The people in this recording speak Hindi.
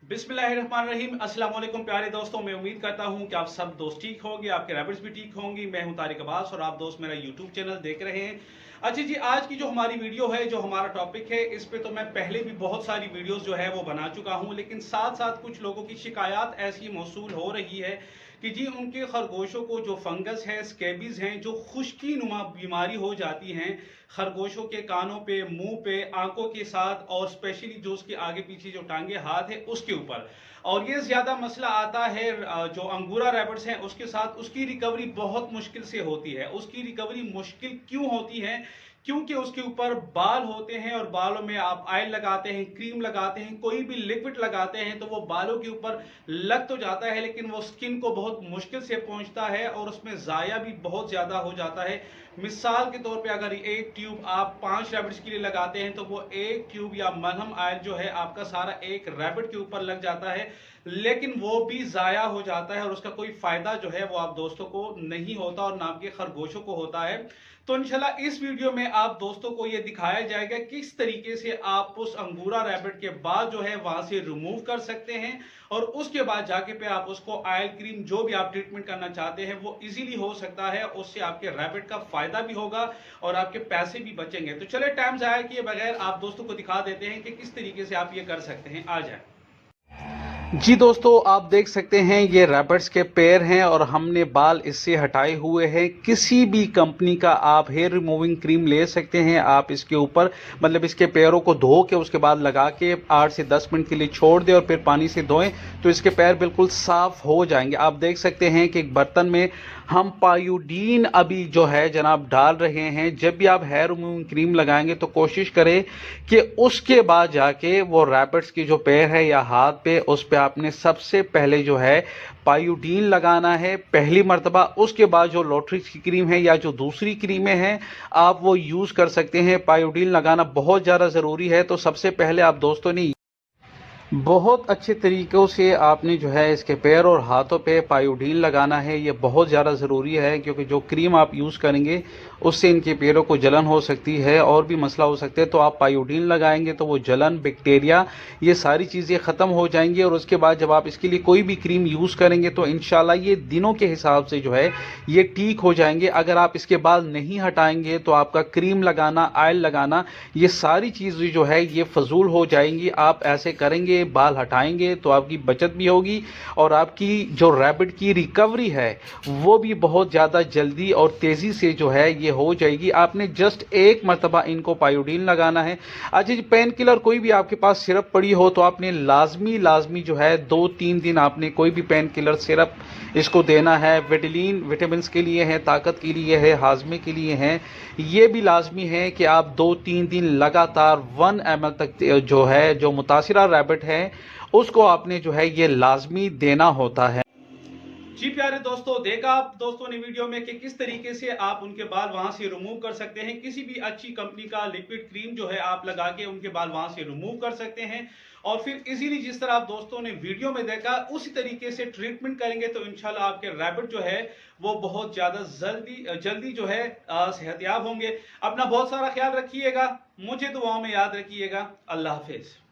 बिस्मिल्लाहिर्रहमानिर्रहीम। अस्सलाम वालेकुम प्यारे दोस्तों, मैं उम्मीद करता हूं कि आप सब दोस्त ठीक होंगे, आपके रैबिट्स भी ठीक होंगी। मैं हूं तारिक अब्बास और आप दोस्त मेरा यूट्यूब चैनल देख रहे हैं। अच्छा जी, आज की जो हमारी वीडियो है, जो हमारा टॉपिक है, इस पे तो मैं पहले भी बहुत सारी वीडियोस जो है वो बना चुका हूं, लेकिन साथ साथ कुछ लोगों की शिकायत ऐसी मौसूल हो रही है कि जी उनके खरगोशों को जो फंगस है, स्केबीज हैं, जो खुश्की नुमा बीमारी हो जाती हैं खरगोशों के कानों पे, मुंह पे, आंखों के साथ, और स्पेशली जो उसके आगे पीछे जो टांगे हाथ है उसके ऊपर। और ये ज्यादा मसला आता है जो अंगूरा रैबिट्स हैं उसके साथ। उसकी रिकवरी बहुत मुश्किल से होती है। उसकी रिकवरी मुश्किल क्यों होती है? क्योंकि उसके ऊपर बाल होते हैं और बालों में आप ऑयल लगाते हैं, क्रीम लगाते हैं, कोई भी लिक्विड लगाते हैं तो वो बालों के ऊपर लग तो जाता है, लेकिन वो स्किन को बहुत मुश्किल से पहुंचता है और उसमें जाया भी बहुत ज्यादा हो जाता है। मिसाल के तौर पे अगर एक ट्यूब आप 5 रैबिट्स के लिए लगाते हैं तो वो एक ट्यूब या मलहम ऑयल जो है आपका सारा एक रैबिट के ऊपर लग जाता है, लेकिन वो भी जाया हो जाता है और उसका कोई फायदा जो है वो आप दोस्तों को नहीं होता और ना आपके खरगोशों को होता है। तो इंशाल्लाह इस वीडियो में आप दोस्तों को ये दिखाया जाएगा किस तरीके से आप उस अंगूरा रैबिट के बाद जो है वहां से रिमूव कर सकते हैं और उसके बाद जाके पे आप उसको ऑयल, क्रीम, जो भी आप ट्रीटमेंट करना चाहते हैं वो इजीली हो सकता है। उससे आपके रैबिट का फायदा भी होगा और आपके पैसे भी बचेंगे। तो चले टाइम जाया किए बगैर आप दोस्तों को दिखा देते हैं कि किस तरीके से आप ये कर सकते हैं। आ जाए जी दोस्तों, आप देख सकते हैं ये रैबिट्स के पैर हैं और हमने बाल इससे हटाए हुए हैं। किसी भी कंपनी का आप हेयर रिमूविंग क्रीम ले सकते हैं। आप इसके ऊपर मतलब इसके पैरों को धो के उसके बाद लगा के 8 से 10 मिनट के लिए छोड़ दें और फिर पानी से धोएं तो इसके पैर बिल्कुल साफ हो जाएंगे। आप देख सकते हैं कि एक बर्तन में हम पायोडीन अभी जो है जनाब डाल रहे हैं। जब भी आप हेयर रिमूविंग क्रीम लगाएंगे तो कोशिश करें कि उसके बाद जाके वो रैबिट्स की जो पैर है या हाथ पे, उस पे आपने सबसे पहले जो है पायोडीन लगाना है पहली मर्तबा। उसके बाद जो लोट्रिक्स की क्रीम है या जो दूसरी क्रीमें हैं आप वो यूज कर सकते हैं। पायोडीन लगाना बहुत ज़्यादा ज़रूरी है। तो सबसे पहले आप दोस्तों ने बहुत अच्छे तरीक़ों से आपने जो है इसके पैर और हाथों पे पायोडीन लगाना है। ये बहुत ज़्यादा ज़रूरी है क्योंकि जो क्रीम आप यूज़ करेंगे उससे इनके पैरों को जलन हो सकती है और भी मसला हो सकते हैं। तो आप पायोडीन लगाएंगे तो वो जलन, बैक्टीरिया, ये सारी चीज़ें ख़त्म हो जाएंगी। और उसके बाद जब आप इसके लिए कोई भी क्रीम यूज़ करेंगे तो इंशाल्लाह ये दिनों के हिसाब से जो है ये ठीक हो जाएंगे। अगर आप इसके बाल नहीं हटाएंगे तो आपका क्रीम लगाना, ऑयल लगाना, ये सारी चीज़ें जो है ये फजूल हो जाएंगी। आप ऐसे करेंगे, बाल हटाएंगे तो आपकी बचत भी होगी और आपकी जो रैबिट की रिकवरी है वो भी बहुत ज़्यादा जल्दी और तेज़ी से जो है ये हो जाएगी। आपने जस्ट एक मरतबा इनको पायोडीन लगाना है। अच्छा जी, पेन किलर कोई भी आपके पास सिरप पड़ी हो तो आपने लाजमी जो है 2-3 दिन आपने कोई भी पेन किलर सिरप इसको देना है। विटामिन के लिए है, ताकत के लिए है, हाजमे के लिए है। ये भी लाजमी है कि आप 2-3 दिन लगातार 1 ml तक जो है जो मुतासिरा रैबिट है उसको आपने जो है ये लाजमी देना होता है। जी प्यारे दोस्तों, देखा आप दोस्तों ने वीडियो में कि किस तरीके से आप उनके बाल वहां से रिमूव कर सकते हैं। किसी भी अच्छी कंपनी का लिक्विड क्रीम जो है आप लगा के उनके बाल वहां से रिमूव कर सकते हैं और फिर इजीली जिस तरह आप दोस्तों ने वीडियो में देखा उसी तरीके से ट्रीटमेंट करेंगे तो इंशाल्लाह आपके रैबिट जो है वो बहुत ज्यादा जल्दी जो है सेहतयाब होंगे। अपना बहुत सारा ख्याल रखिएगा, मुझे दुआओं में याद रखिएगा। अल्लाह हाफिज।